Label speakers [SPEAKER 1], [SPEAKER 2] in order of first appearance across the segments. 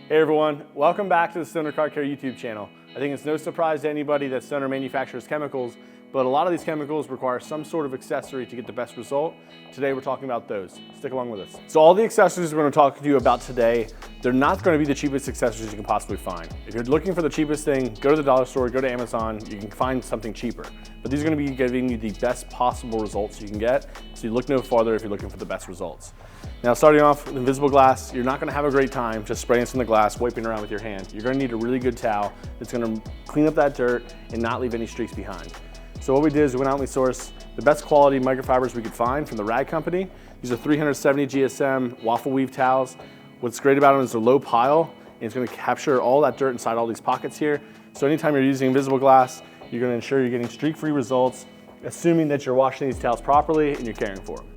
[SPEAKER 1] Hey everyone, welcome back to the Stoner Car Care YouTube channel. I think it's no surprise to anybody that Stoner manufactures chemicals, but a lot of these chemicals require some sort of accessory to get the best result. Today we're talking about those. Stick along with us. So all the accessories we're going to talk to you about today, they're not going to be the cheapest accessories you can possibly find. If you're looking for the cheapest thing, go to the dollar store, go to Amazon, you can find something cheaper. But these are going to be giving you the best possible results you can get, so you look no farther if you're looking for the best results. Now, starting off with invisible glass, you're not going to have a great time just spraying some of the glass, wiping around with your hand. You're going to need a really good towel that's going to clean up that dirt and not leave any streaks behind. So what we did is we went out and we sourced the best quality microfibers we could find from the rag company. These are 370 GSM waffle weave towels. What's great about them is they're low pile, and it's going to capture all that dirt inside all these pockets here. So anytime you're using invisible glass, you're going to ensure you're getting streak-free results, assuming that you're washing these towels properly and you're caring for them.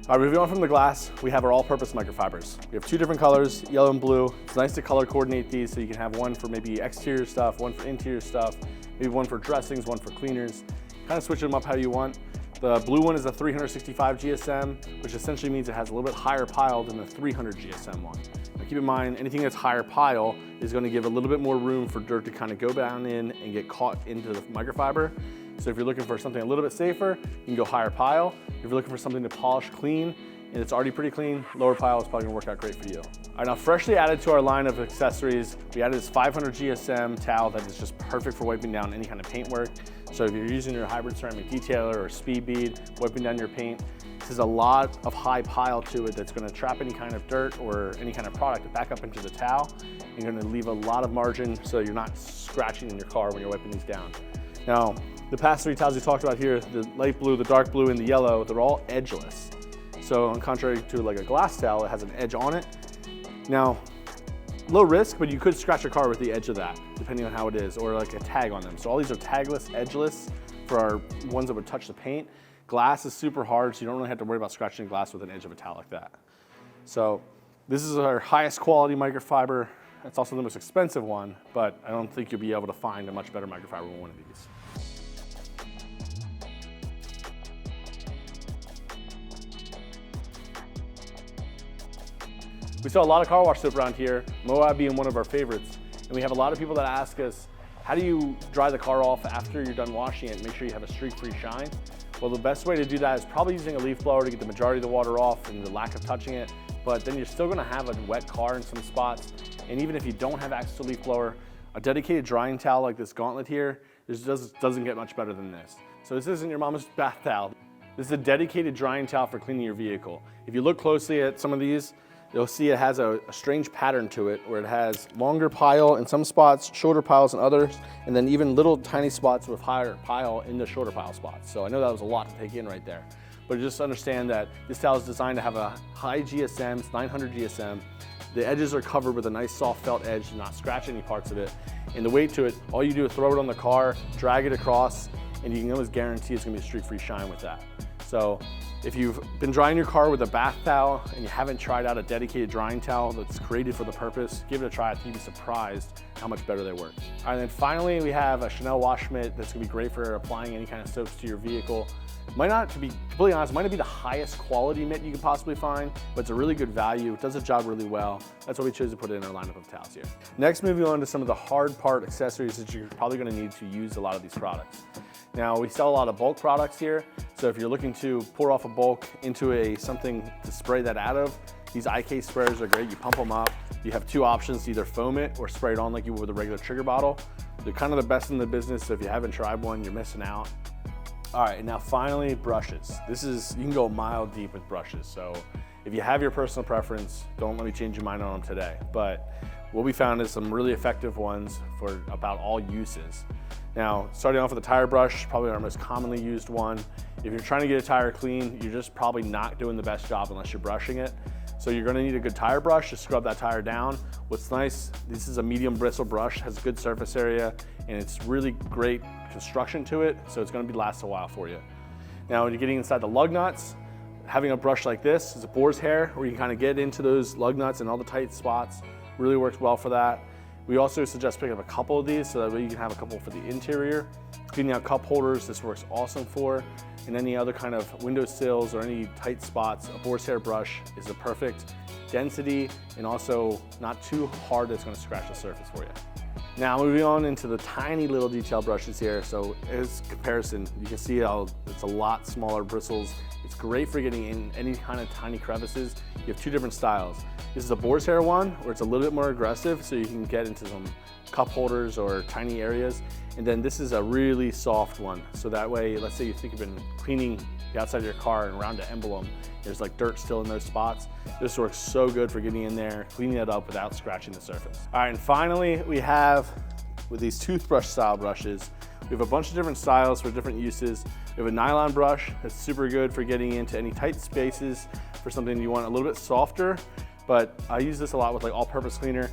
[SPEAKER 1] All right, moving on from the glass, we have our all-purpose microfibers. We have two different colors, yellow and blue. It's nice to color coordinate these so you can have one for maybe exterior stuff, one for interior stuff, maybe one for dressings, one for cleaners. Kind of switch them up how you want. The blue one is a 365 GSM, which essentially means it has a little bit higher pile than the 300 GSM one. Now keep in mind, anything that's higher pile is going to give a little bit more room for dirt to kind of go down in and get caught into the microfiber. So if you're looking for something a little bit safer, you can go higher pile. If you're looking for something to polish clean, and it's already pretty clean, lower pile is probably gonna work out great for you. All right, now freshly added to our line of accessories, we added this 500 GSM towel that is just perfect for wiping down any kind of paint work. So if you're using your hybrid ceramic detailer or speed bead, wiping down your paint, this is a lot of high pile to it that's gonna trap any kind of dirt or any kind of product back up into the towel. You're gonna leave a lot of margin so you're not scratching in your car when you're wiping these down. Now, the past three towels we talked about here, the light blue, the dark blue, and the yellow, they're all edgeless. So on contrary to like a glass towel, it has an edge on it. Now, low risk, but you could scratch your car with the edge of that, depending on how it is, or like a tag on them. So all these are tagless, edgeless for our ones that would touch the paint. Glass is super hard, so you don't really have to worry about scratching glass with an edge of a towel like that. So this is our highest quality microfiber. It's also the most expensive one, but I don't think you'll be able to find a much better microfiber than one of these. We sell a lot of car wash soap around here, Moab being one of our favorites. And we have a lot of people that ask us, how do you dry the car off after you're done washing it and make sure you have a streak-free shine? Well, the best way to do that is probably using a leaf blower to get the majority of the water off and the lack of touching it. But then you're still gonna have a wet car in some spots. And even if you don't have access to a leaf blower, a dedicated drying towel like this gauntlet here, doesn't get much better than this. So this isn't your mama's bath towel. This is a dedicated drying towel for cleaning your vehicle. If you look closely at some of these, you'll see it has a strange pattern to it where it has longer pile in some spots, shorter piles in others, and then even little tiny spots with higher pile in the shorter pile spots. So I know that was a lot to take in right there. But just understand that this towel is designed to have a high GSM, it's 900 GSM. The edges are covered with a nice soft felt edge to not scratch any parts of it. And the weight to it, all you do is throw it on the car, drag it across, and you can almost guarantee it's gonna be a streak-free shine with that. So if you've been drying your car with a bath towel and you haven't tried out a dedicated drying towel that's created for the purpose, give it a try. I think you'd be surprised how much better they work. All right, and then finally we have a Chanel wash mitt that's gonna be great for applying any kind of soaps to your vehicle. Might not, to be completely honest, might not be the highest quality mitt you could possibly find, but it's a really good value. It does the job really well. That's why we chose to put it in our lineup of towels here. Next, moving on to some of the hard part accessories that you're probably gonna need to use a lot of these products. Now, we sell a lot of bulk products here, so if you're looking to pour off a bulk into something to spray that out of, these IK sprayers are great. You pump them up. You have two options, to either foam it or spray it on like you would with a regular trigger bottle. They're kind of the best in the business, so if you haven't tried one, you're missing out. All right, and now finally, brushes. You can go a mile deep with brushes, so if you have your personal preference, don't let me change your mind on them today. But what we found is some really effective ones for about all uses. Now, starting off with a tire brush, probably our most commonly used one. If you're trying to get a tire clean, you're just probably not doing the best job unless you're brushing it. So you're gonna need a good tire brush to scrub that tire down. What's nice, this is a medium bristle brush, has good surface area, and it's really great construction to it, so it's gonna last a while for you. Now, when you're getting inside the lug nuts, having a brush like this is a boar's hair, where you can kind of get into those lug nuts and all the tight spots. Really works well for that. We also suggest picking up a couple of these so that way you can have a couple for the interior. cleaning out cup holders, this works awesome for. And any other kind of window sills or any tight spots, a boar's hair brush is the perfect density and also not too hard that's gonna scratch the surface for you. Now moving on into the tiny little detail brushes here. So as comparison, you can see how it's a lot smaller bristles. It's great for getting in any kind of tiny crevices. You have two different styles. This is a boar's hair one where it's a little bit more aggressive so you can get into some cup holders or tiny areas. And then this is a really soft one. So that way, let's say you think you've been cleaning the outside of your car and around the emblem, there's like dirt still in those spots. This works so good for getting in there, cleaning it up without scratching the surface. All right, and finally we have, with these toothbrush style brushes, we have a bunch of different styles for different uses. We have a nylon brush that's super good for getting into any tight spaces for something you want a little bit softer, but I use this a lot with like all-purpose cleaner.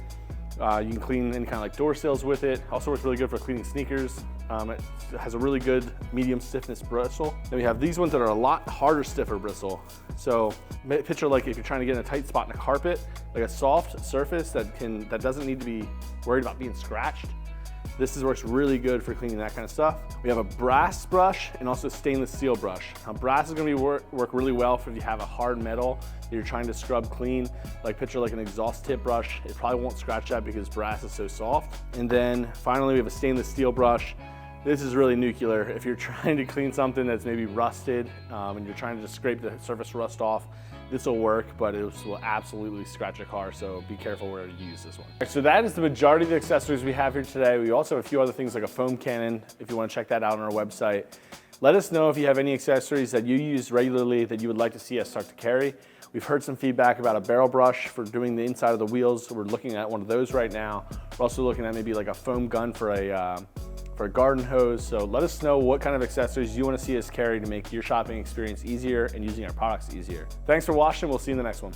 [SPEAKER 1] You can clean any kind of like door sills with it. Also works really good for cleaning sneakers. It has a really good medium stiffness bristle. Then we have these ones that are a lot harder, stiffer bristle. So picture like if you're trying to get in a tight spot in a carpet, like a soft surface that doesn't need to be worried about being scratched. This works really good for cleaning that kind of stuff. We have a brass brush and also a stainless steel brush. Now brass is gonna work really well if you have a hard metal that you're trying to scrub clean. Like picture like an exhaust tip brush. It probably won't scratch that because brass is so soft. And then finally we have a stainless steel brush. This is really nuclear. If you're trying to clean something that's maybe rusted and you're trying to just scrape the surface rust off, this will work, but it will absolutely scratch a car, so be careful where you use this one. Right, so that is the majority of the accessories we have here today. We also have a few other things like a foam cannon, if you want to check that out on our website. Let us know if you have any accessories that you use regularly that you would like to see us start to carry. We've heard some feedback about a barrel brush for doing the inside of the wheels. We're looking at one of those right now. We're also looking at maybe like a foam gun for a garden hose. So let us know what kind of accessories you want to see us carry to make your shopping experience easier and using our products easier. Thanks for watching. We'll see you in the next one.